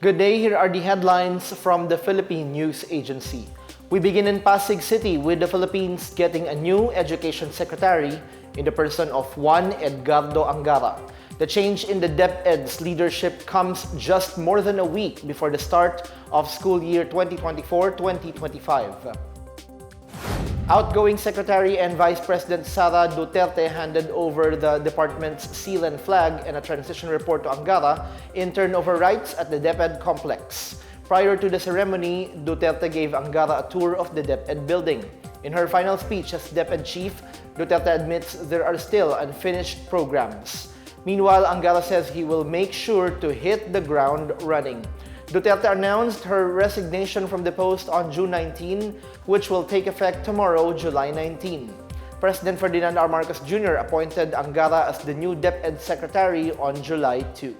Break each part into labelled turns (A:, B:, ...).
A: Good day, here are the headlines from the Philippine News Agency. We begin in Pasig City with the Philippines getting a new education secretary in the person of Juan Edgardo Angara. The change in the DepEd's leadership comes just more than a week before the start of school year 2024-2025. Outgoing Secretary and Vice President Sara Duterte handed over the department's seal and flag and a transition report to Angara in turnover rights at the DepEd complex. Prior to the ceremony, Duterte gave Angara a tour of the DepEd building. In her final speech as DepEd chief, Duterte admits there are still unfinished programs. Meanwhile, Angara says he will make sure to hit the ground running. Duterte announced her resignation from the post on June 19, which will take effect tomorrow, July 19. President Ferdinand R. Marcos Jr. appointed Angara as the new DepEd Secretary on July 2.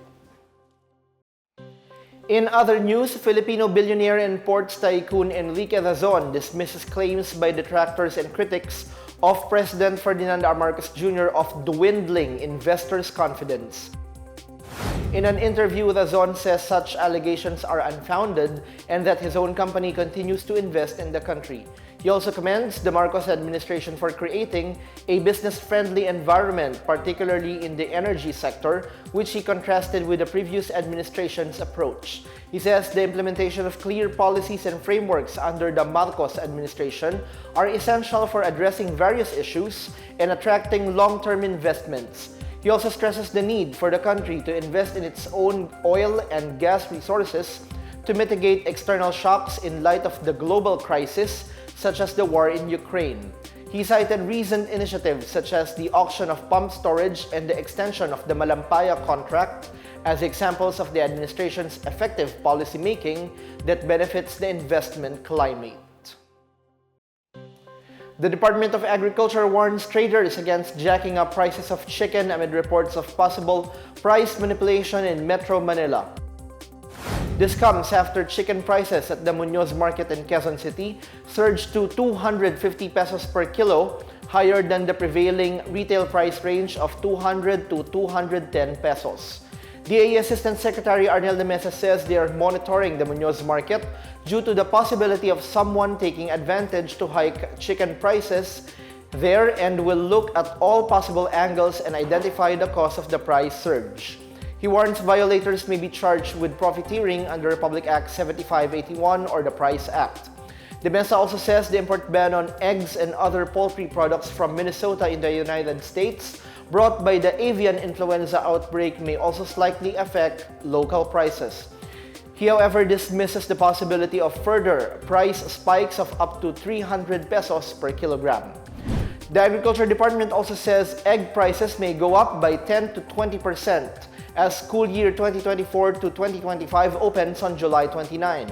A: In other news, Filipino billionaire and ports tycoon Enrique Razon dismisses claims by detractors and critics of President Ferdinand R. Marcos Jr. of dwindling investors' confidence. In an interview, Razon says such allegations are unfounded and that his own company continues to invest in the country. He also commends the Marcos administration for creating a business-friendly environment, particularly in the energy sector, which he contrasted with the previous administration's approach. He says the implementation of clear policies and frameworks under the Marcos administration are essential for addressing various issues and attracting long-term investments. He also stresses the need for the country to invest in its own oil and gas resources to mitigate external shocks in light of the global crisis, such as the war in Ukraine. He cited recent initiatives such as the auction of pump storage and the extension of the Malampaya contract as examples of the administration's effective policymaking that benefits the investment climate. The Department of Agriculture warns traders against jacking up prices of chicken amid reports of possible price manipulation in Metro Manila. This comes after chicken prices at the Muñoz Market in Quezon City surged to 250 pesos per kilo, higher than the prevailing retail price range of 200 to 210 pesos. DA Assistant Secretary Arnel de Mesa says they are monitoring the Muñoz Market due to the possibility of someone taking advantage to hike chicken prices there and will look at all possible angles and identify the cause of the price surge. He warns violators may be charged with profiteering under Republic Act 7581 or the Price Act. De Mesa also says the import ban on eggs and other poultry products from Minnesota in the United States brought by the avian influenza outbreak may also slightly affect local prices. He, however, dismisses the possibility of further price spikes of up to 300 pesos per kilogram. The Agriculture Department also says egg prices may go up by 10 to 20% as school year 2024 to 2025 opens on July 29.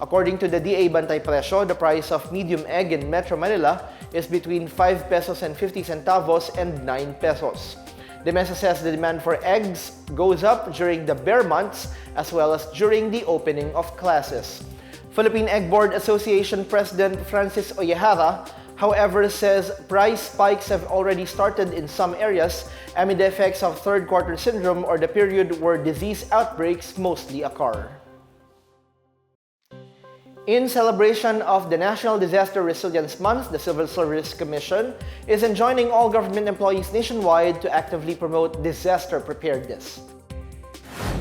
A: According to the DA Bantay Presyo, the price of medium egg in Metro Manila is between 5 pesos and 50 centavos and 9 pesos. De Mesa says the demand for eggs goes up during the bear months as well as during the opening of classes. Philippine Egg Board Association President Francis Oyehara, however, says price spikes have already started in some areas amid the effects of third quarter syndrome or the period where disease outbreaks mostly occur. In celebration of the National Disaster Resilience Month, the Civil Service Commission is enjoining all government employees nationwide to actively promote disaster preparedness.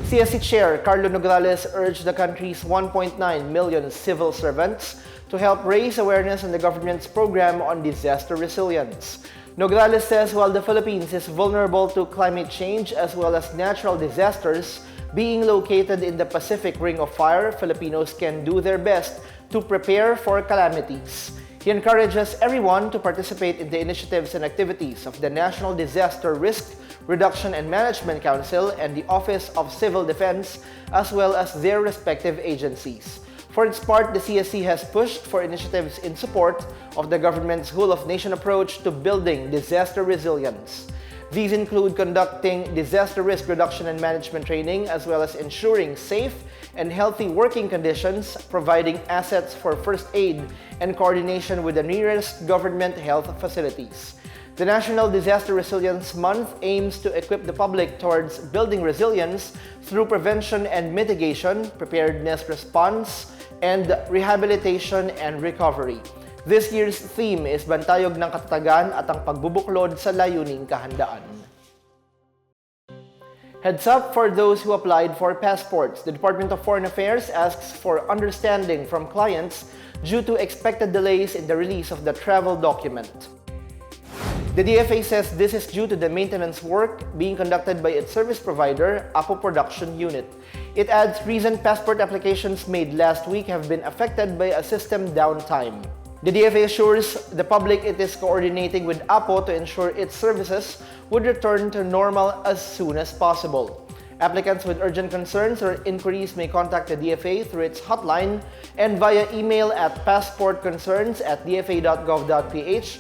A: CSC Chair Carlo Nograles urged the country's 1.9 million civil servants to help raise awareness on the government's program on disaster resilience. Nograles says while the Philippines is vulnerable to climate change as well as natural disasters, being located in the Pacific Ring of Fire, Filipinos can do their best to prepare for calamities. He encourages everyone to participate in the initiatives and activities of the National Disaster Risk Reduction and Management Council and the Office of Civil Defense, as well as their respective agencies. For its part, the CSC has pushed for initiatives in support of the government's whole-of-nation approach to building disaster resilience. These include conducting disaster risk reduction and management training, as well as ensuring safe and healthy working conditions, providing assets for first aid, and coordination with the nearest government health facilities. The National Disaster Resilience Month aims to equip the public towards building resilience through prevention and mitigation, preparedness response, and rehabilitation and recovery. This year's theme is Bantayog ng Katatagan at ang pagbubuklod sa layuning kahandaan. Heads up for those who applied for passports. The Department of Foreign Affairs asks for understanding from clients due to expected delays in the release of the travel document. The DFA says this is due to the maintenance work being conducted by its service provider, Apo Production Unit. It adds recent passport applications made last week have been affected by a system downtime. The DFA assures the public it is coordinating with Apo to ensure its services would return to normal as soon as possible. Applicants with urgent concerns or inquiries may contact the DFA through its hotline and via email at passportconcerns@dfa.gov.ph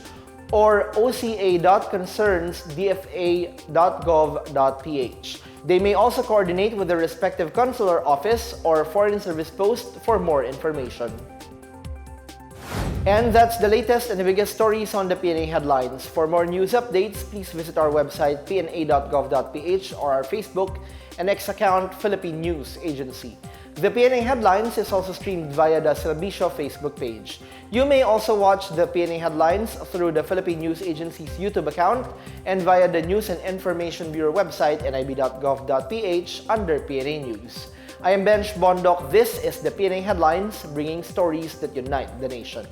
A: or oca.concerns@dfa.gov.ph. They may also coordinate with the respective consular office or foreign service post for more information. And that's the latest and the biggest stories on the PNA Headlines. For more news updates, please visit our website pna.gov.ph or our Facebook and X account, Philippine News Agency. The PNA Headlines is also streamed via the Servicio Facebook page. You may also watch the PNA Headlines through the Philippine News Agency's YouTube account and via the News and Information Bureau website, nib.gov.ph, under PNA News. I am Benj Bondok. This is the PNA Headlines, bringing stories that unite the nation.